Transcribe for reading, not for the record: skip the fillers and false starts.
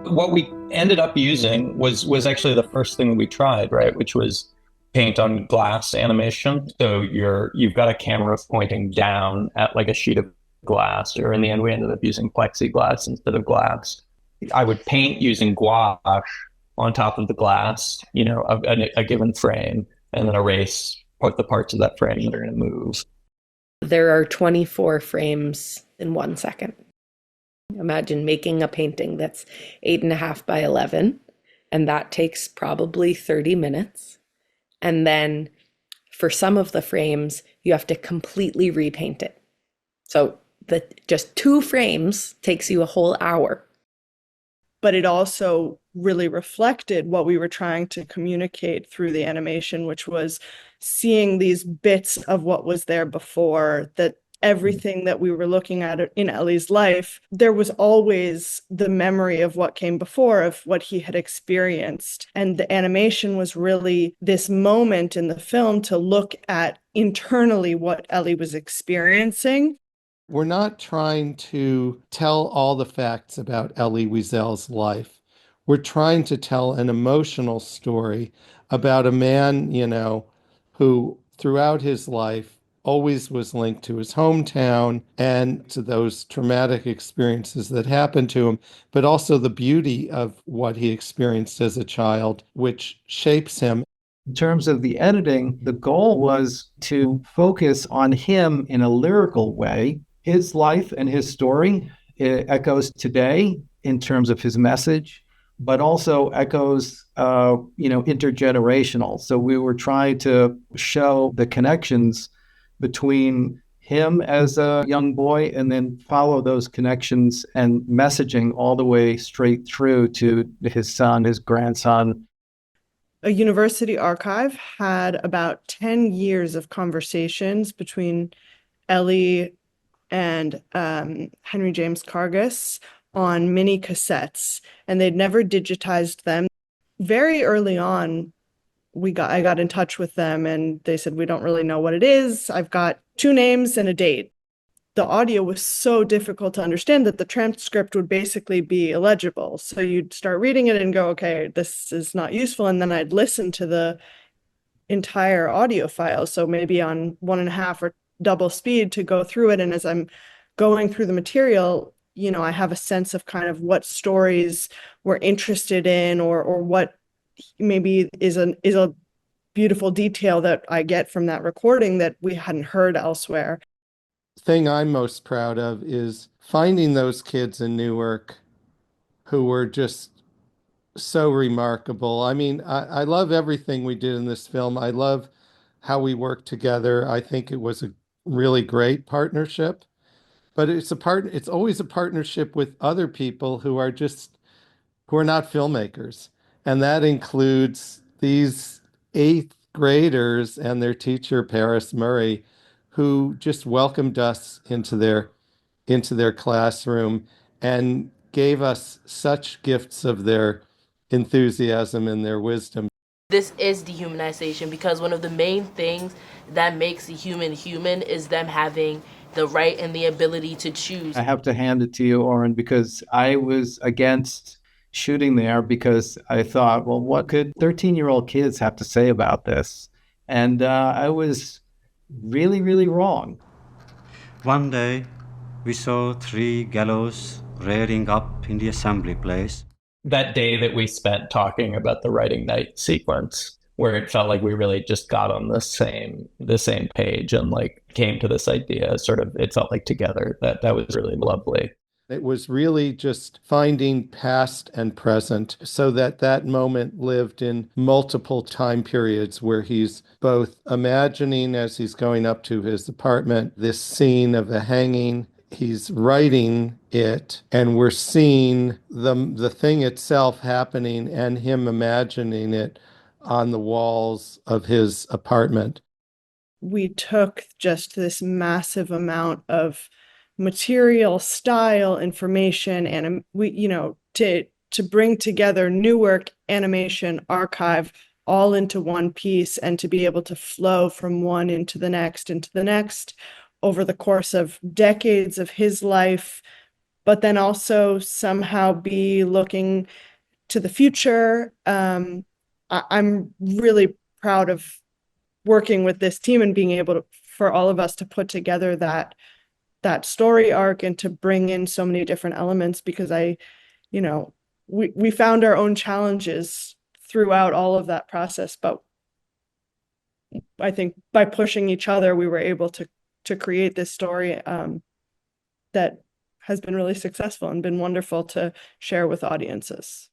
What we ended up using was actually the first thing we tried, right? Which was paint on glass animation. So you've got a camera pointing down at like a sheet of glass, or in the end we ended up using plexiglass instead of glass. I would paint using gouache on top of the glass, a given frame, and then erase the parts of that frame that are going to move. There are 24 frames in 1 second. Imagine making a painting that's 8.5 by 11, and that takes probably 30 minutes. And then for some of the frames, you have to completely repaint it. So the just 2 frames takes you a whole hour. But it also really reflected what we were trying to communicate through the animation, which was seeing these bits of what was there before, that everything that we were looking at in Ellie's life, there was always the memory of what came before, of what he had experienced. And the animation was really this moment in the film to look at internally what Ellie was experiencing. We're not trying to tell all the facts about Elie Wiesel's life. We're trying to tell an emotional story about a man, who throughout his life always was linked to his hometown and to those traumatic experiences that happened to him, but also the beauty of what he experienced as a child, which shapes him. In terms of the editing, the goal was to focus on him in a lyrical way. His life and his story echoes today in terms of his message, but also echoes, intergenerational. So we were trying to show the connections between him as a young boy and then follow those connections and messaging all the way straight through to his son, his grandson. A university archive had about 10 years of conversations between Ellie and Henry James Cargus on mini cassettes, and they'd never digitized them. Very early on, I got in touch with them and they said, we don't really know what it is. I've got 2 names and a date. The audio was so difficult to understand that the transcript would basically be illegible. So you'd start reading it and go, okay, this is not useful. And then I'd listen to the entire audio file. So maybe on 1.5 or double speed to go through it. And as I'm going through the material, I have a sense of kind of what stories we're interested in, or what maybe is a beautiful detail that I get from that recording that we hadn't heard elsewhere. Thing I'm most proud of is finding those kids in Newark who were just so remarkable. I mean, I love everything we did in this film. I love how we worked together. I think it was a really great partnership, but it's always a partnership with other people who are not filmmakers. And that includes these 8th graders and their teacher, Paris Murray, who just welcomed us into their classroom and gave us such gifts of their enthusiasm and their wisdom. This is dehumanization, because one of the main things that makes a human human is them having the right and the ability to choose. I have to hand it to you, Oren, because I was against shooting there because I thought, well, what could 13-year-old kids have to say about this? And I was really, really wrong. One day, we saw 3 gallows rearing up in the assembly place. That day that we spent talking about the writing night sequence, where it felt like we really just got on the same page and like came to this idea, sort of, it felt like together. That was really lovely. It was really just finding past and present so that moment lived in multiple time periods where he's both imagining as he's going up to his apartment, this scene of the hanging. He's writing it and we're seeing the thing itself happening and him imagining it on the walls of his apartment. We took just this massive amount of material, style, information, and to bring together Newark Animation Archive all into one piece, and to be able to flow from one into the next over the course of decades of his life, but then also somehow be looking to the future. I'm really proud of working with this team and being able to, for all of us to put together that story arc and to bring in so many different elements, because we found our own challenges throughout all of that process, but I think by pushing each other, we were able to create this story that has been really successful and been wonderful to share with audiences.